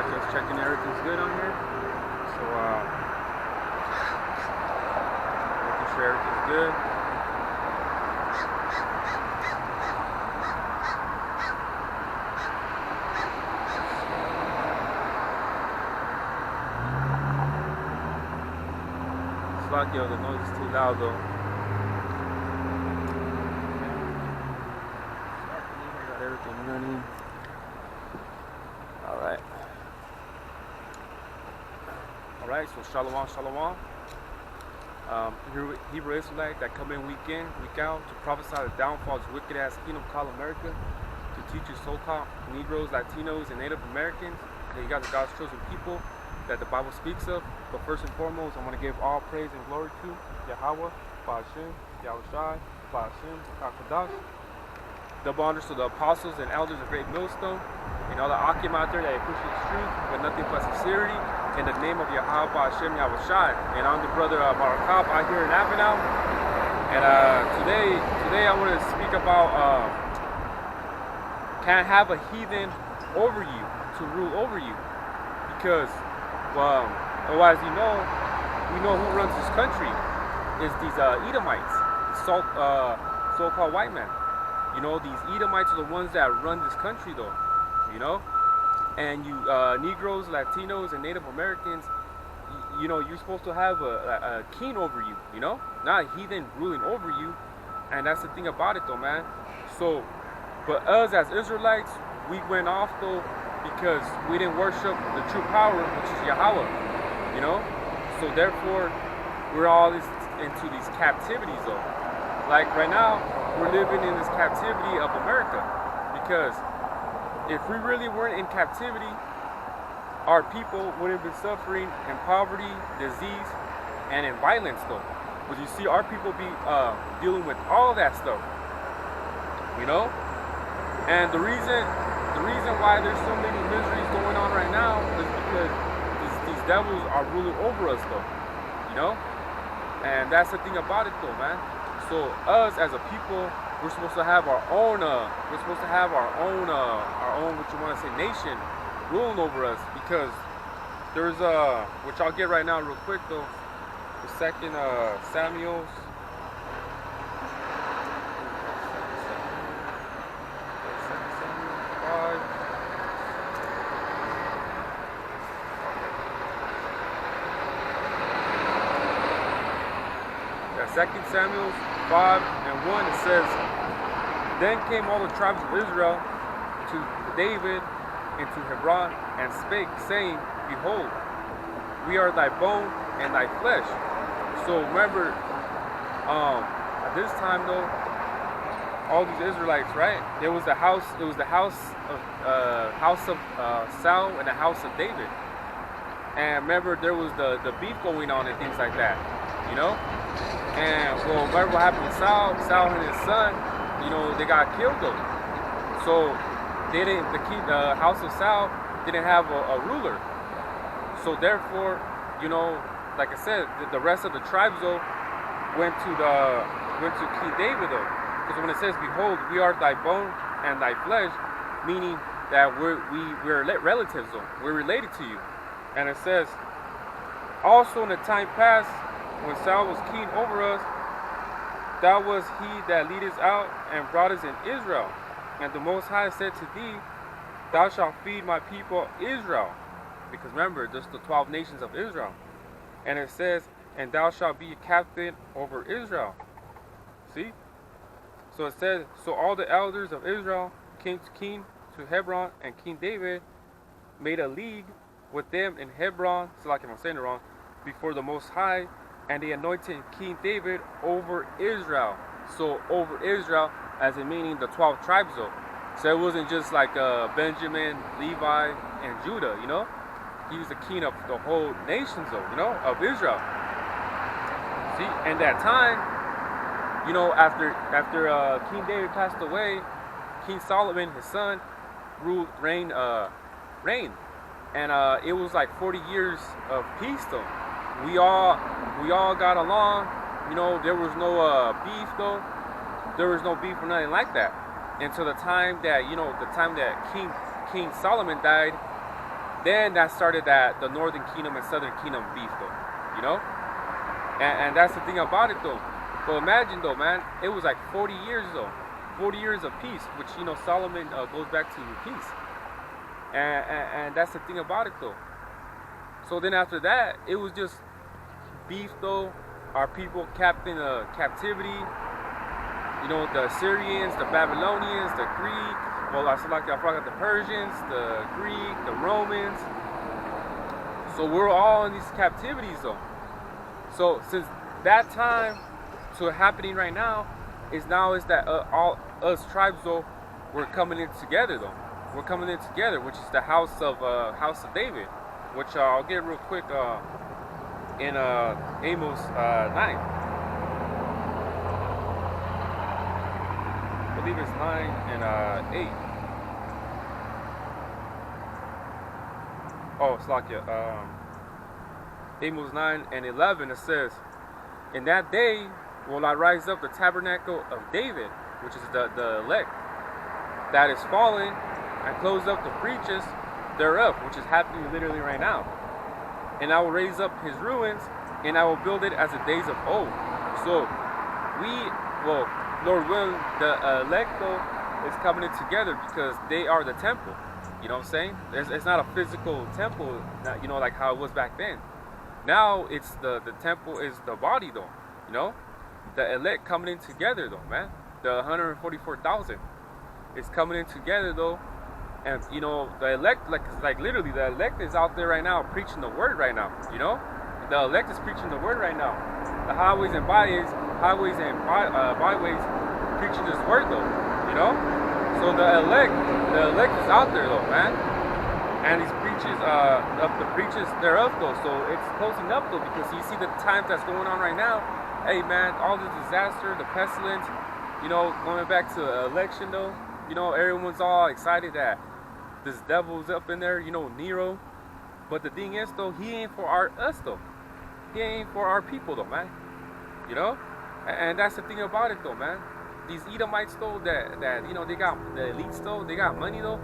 Just checking everything's good on here. So, making sure everything's good. It's like, yo, the noise is too loud though. Got everything running. Alright. Alright, so shalom, shalom. Hebrew Israelite that come in week out to prophesy the downfall of this wicked ass kingdom called America, to teach you so-called Negroes, Latinos, and Native Americans that you guys are God's chosen people that the Bible speaks of. But first and foremost, I want to give all praise and glory to Yahweh, Ba'ashem, Yahushai, Ba'ashem, Kakadash. Double honors to the apostles and elders of Great Millstone, and all the Akim out there that appreciate truth with nothing but sincerity. In the name of Yahweh, Hashem, Yahushai. And I'm the brother Barakab out here in Avenal. And today I want to speak about can't have a heathen over you to rule over you, because as you know, we know who runs this country is these Edomites, so-called white men. You know, these Edomites are the ones that run this country, though. You know. And you Negroes, Latinos, and Native Americans, you know, you're supposed to have a king over you, you know? Not a heathen ruling over you. And that's the thing about it, though, man. So, but us as Israelites, we went off, though, because we didn't worship the true power, which is Yahweh, you know? So, therefore, we're all into these captivities, though. Like, right now, we're living in this captivity of America, because if we really weren't in captivity, our people wouldn't have been suffering in poverty, disease, and in violence, though. But you see, our people be dealing with all that stuff, you know. And the reason why there's so many miseries going on right now is because these devils are ruling over us, though, you know. And that's the thing about it, though, man. So us as a people, we're supposed to have our own, what you want to say, nation ruling over us, because there's which I'll get right now real quick though, the second Samuel 5. Yeah, 2 Samuel 5:1, it says, "Then came all the tribes of Israel to David and to Hebron, and spake, saying, Behold, we are thy bone and thy flesh." So remember, at this time though, all these Israelites, right? It was the house of Saul and the house of David. And remember, there was the beef going on and things like that, you know. And well, remember what happened with Saul? Saul and his son, you know, they got killed though. So they didn't. The house of Saul didn't have a ruler. So therefore, you know, like I said, the rest of the tribes though went to King David though, because when it says, "Behold, we are thy bone and thy flesh," meaning that we're relatives though, we're related to you. And it says, "Also in the time past, when Saul was king over us, thou was he that lead us out and brought us in Israel. And the Most High said to thee, Thou shalt feed my people Israel." Because remember, there's the 12 nations of Israel. And it says, "And thou shalt be a captain over Israel." See? So it says, so all the elders of Israel came to King to Hebron, and King David made a league with them in Hebron, so like if I'm saying it wrong, before the Most High, and they anointed King David over Israel. So over Israel, as in meaning the 12 tribes though. So it wasn't just like Benjamin, Levi, and Judah, you know. He was the king of the whole nations though, you know, of Israel. See, and that time, you know, after King David passed away, King Solomon, his son, reigned. And it was like 40 years of peace though. We all got along. You know, there was no beef though. There was no beef or nothing like that. Until the time that, you know, the time that King Solomon died, then that started the northern kingdom and southern kingdom beef though. You know? And that's the thing about it though. But imagine though, man, it was like 40 years though. 40 years of peace, which, you know, Solomon goes back to peace. And that's the thing about it though. So then after that, it was just beef though. Our people kept in captivity. You know, the Assyrians, the Babylonians, the Greek. Well, I forgot the Persians, the Greek, the Romans. So we're all in these captivities though. So since that time to happening right now is that all us tribes though, we're coming in together though. We're coming in together, which is the house of David, which I'll get real quick in Amos 9. I believe it's 9 and 8. Oh, it's like Amos 9 and 11. It says, "In that day will I rise up the tabernacle of David," which is the elect, "that is fallen, and close up the breaches thereof," which is happening literally right now. "And I will raise up his ruins, and I will build it as the days of old." So Lord willing, the elect though is coming in together because they are the temple. You know what I'm saying? It's not a physical temple, you know, like how it was back then. Now it's the temple is the body though. You know, the elect coming in together though, man. The 144,000 is coming in together though. And you know, the elect, like literally, the elect is out there right now preaching the word right now. You know, the elect is preaching the word right now. The highways and byways preaching this word though. You know, so the elect is out there though, man. And he preaches the preachers thereof though. So it's closing up though, because you see the times that's going on right now. Hey man, all the disaster, the pestilence. You know, going back to election though. You know, everyone's all excited that this devil's up in there, you know, Nero. But the thing is, though, he ain't for us, though. He ain't for our people, though, man. You know? And that's the thing about it, though, man. These Edomites, though, that you know, they got the elites, though, they got money, though.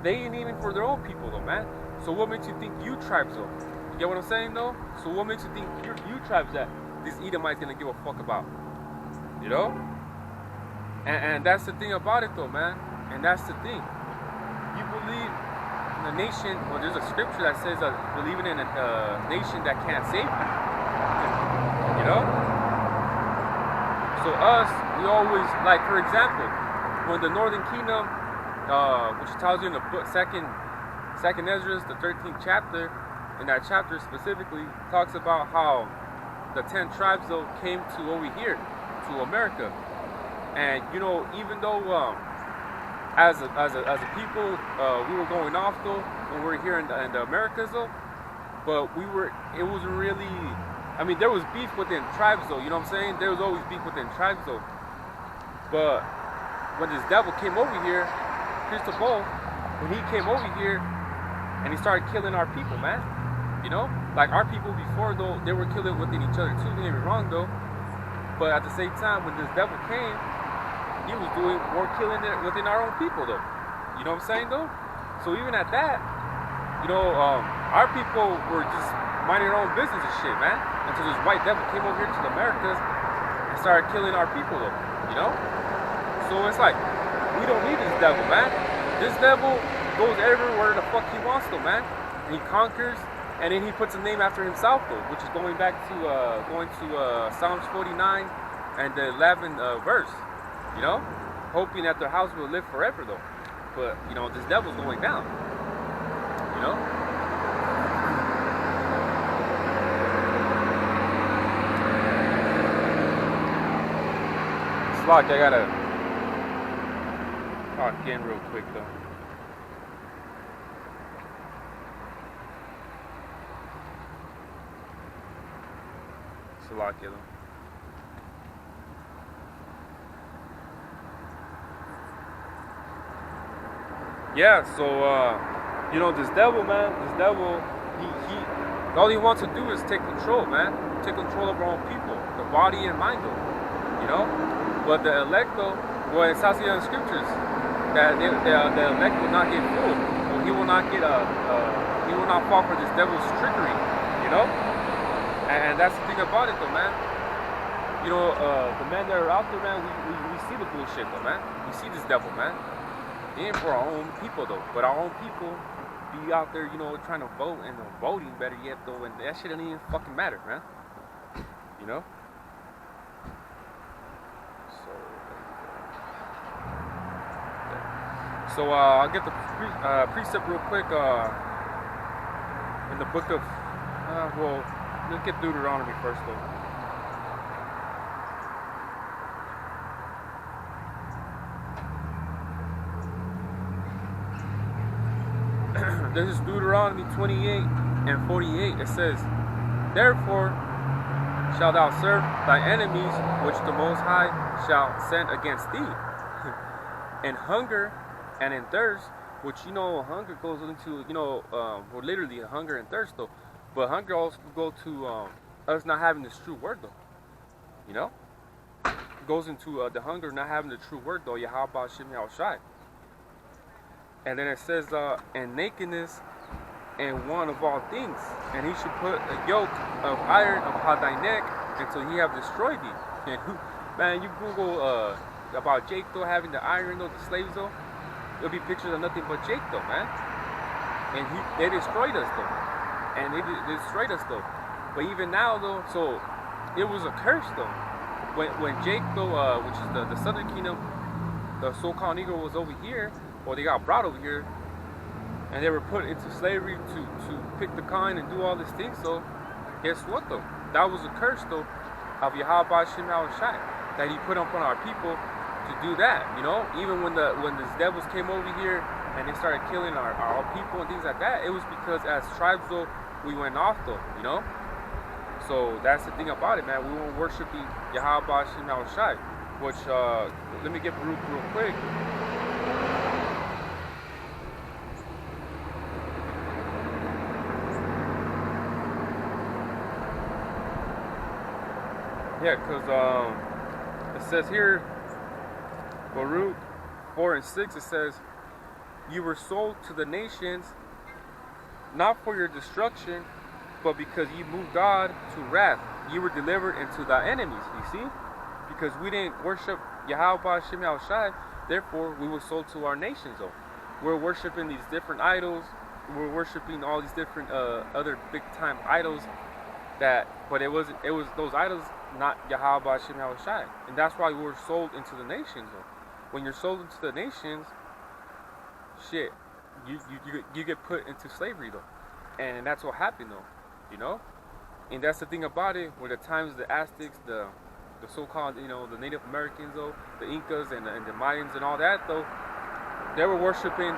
They ain't even for their own people, though, man. So what makes you think you tribes, though? You get what I'm saying, though? So what makes you think you tribes that these Edomites gonna give a fuck about? You know? And that's the thing about it though, man. And that's the thing. You believe in a nation, well, there's a scripture that says believing in a nation that can't save you. You know? So us, we always, like for example, when the northern kingdom, which tells you in the book, second Ezra, the 13th chapter, in that chapter specifically, talks about how the 10 tribes though came to over here, to America. And you know, even though as a people we were going off though when we were here in the Americas though, but it wasn't really, I mean, there was beef within tribes though, you know what I'm saying? There was always beef within tribes though. But when this devil came over here, Cristobal, when he came over here and he started killing our people, man. You know? Like our people before though, they were killing within each other too, don't get me wrong though. But at the same time, when this devil came, he was doing more killing within our own people though. You know what I'm saying though? So even at that, you know, our people were just minding their own business and shit, man. Until this white devil came over here to the Americas and started killing our people though. You know? So it's like, we don't need this devil, man. This devil goes everywhere the fuck he wants though, man. And he conquers, and then he puts a name after himself though, which is going back to Psalms 49 and the 11th verse. You know? Hoping that their house will live forever though. But, you know, this devil's going down. You know? It's like I gotta talk in real quick though. It's a lot, though. Yeah, so you know, this devil, man, he all he wants to do is take control, man. Take control of our own people, the body and mind though. You know? But the elect though, well, it says here in the scriptures that the elect will not get fooled. Well, he will not fall for this devil's trickery, you know? And that's the thing about it though, man. You know, the men that are out there, man, we see the bullshit though, man. We see this devil, man. It ain't for our own people though, but our own people be out there, you know, trying to vote and voting better yet though, and that shit don't even fucking matter, man. You know? So I'll get the precept real quick in the book of, well, let's get Deuteronomy first though. This is Deuteronomy 28 and 48. It says, "Therefore shalt thou serve thy enemies, which the Most High shall send against thee, in hunger and in thirst," which, you know, hunger goes into, you know, well, literally hunger and thirst though, but hunger also go to us not having this true word though, you know, it goes into the hunger not having the true word though, Yahweh Shem Yahushai. And then it says, and nakedness and want of all things, and he should put a yoke of iron upon thy neck until he have destroyed thee. And man, you Google about Jake though having the iron though, the slaves though, there'll be pictures of nothing but Jake though, man. And they destroyed us though, and they destroyed us though. But even now though, so it was a curse though. When Jake though, which is the southern kingdom, the so-called Negro was over here. Or they got brought over here and they were put into slavery to pick the kind and do all these things. So guess what though? That was a curse though of Yahweh Shem Yahushai that he put upon our people to do that, you know? Even when these devils came over here and they started killing our people and things like that, it was because as tribes though, we went off though, you know? So that's the thing about it, man. We weren't worshiping Yahweh Shem Yahushai, which let me get Baruch real quick. Yeah, because it says here, Baruch 4 and 6, it says, "You were sold to the nations, not for your destruction, but because you moved God to wrath. You were delivered into thy enemies." You see? Because we didn't worship Yahweh Shem Yahushai, therefore we were sold to our nations. Though we're worshiping these different idols, we're worshiping all these different other big time idols. But it was those idols, not Yahweh Shem Yahushai, and that's why we were sold into the nations. Though, when you're sold into the nations, shit, you get put into slavery though, and that's what happened though, you know. And that's the thing about it. Where the times the Aztecs, the so-called, you know, the Native Americans though, the Incas and the Mayans and all that though, they were worshiping